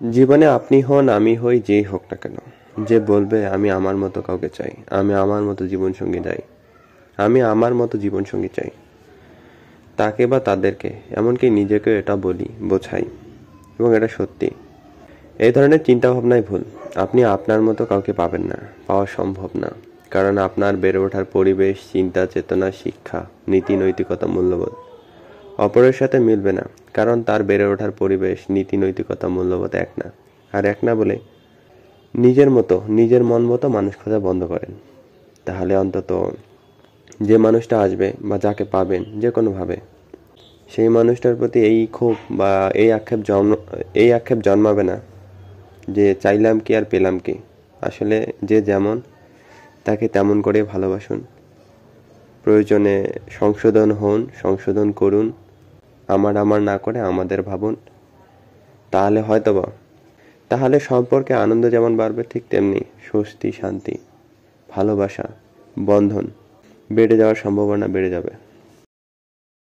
জীবনে আপনি হন, আমি হই, যেই হোক না কেন, যে বলবে আমি আমার মতো কাউকে চাই, আমি আমার মতো জীবনসঙ্গী চাই, আমি আমার মতো জীবনসঙ্গী চাই, তাকে বা তাদেরকে, এমনকি নিজেকেও এটা বলি, বোঝাই, এবং এটা সত্যি। এই ধরনের চিন্তাভাবনাই ভুল। আপনি আপনার মতো কাউকে পাবেন না, পাওয়া সম্ভব না। কারণ আপনার বেড়ে ওঠার পরিবেশ, চিন্তা চেতনা, শিক্ষা, নীতি নৈতিকতা, মূল্যবোধ অপরের সাথে মিলবে না। কারণ তার বেড়ে ওঠার পরিবেশ, নীতি নৈতিকতা, মূল্যবোধ এক না। আর এক না বলে নিজের মতো, নিজের মন মতো মানুষ খোঁজা বন্ধ করেন। তাহলে অন্তত যে মানুষটা আসবে বা যাকে পাবেন যে কোনোভাবে, সেই মানুষটার প্রতি এই ক্ষোভ বা এই আক্ষেপ জন্মাবে না যে চাইলাম কি আর পেলাম কি। আসলে যে যেমন, তাকে তেমন করে ভালোবাসুন। প্রয়োজনে সংশোধন হন, সংশোধন করুন। আমার না করে আমাদের ভাবুন। তাহলে হয়তোবা, তাহলে সম্পর্কে আনন্দ যেমন বাড়বে, ঠিক তেমনি স্বস্তি, শান্তি, ভালোবাসা, বন্ধন বেড়ে যাওয়ার সম্ভাবনা বেড়ে যাবে।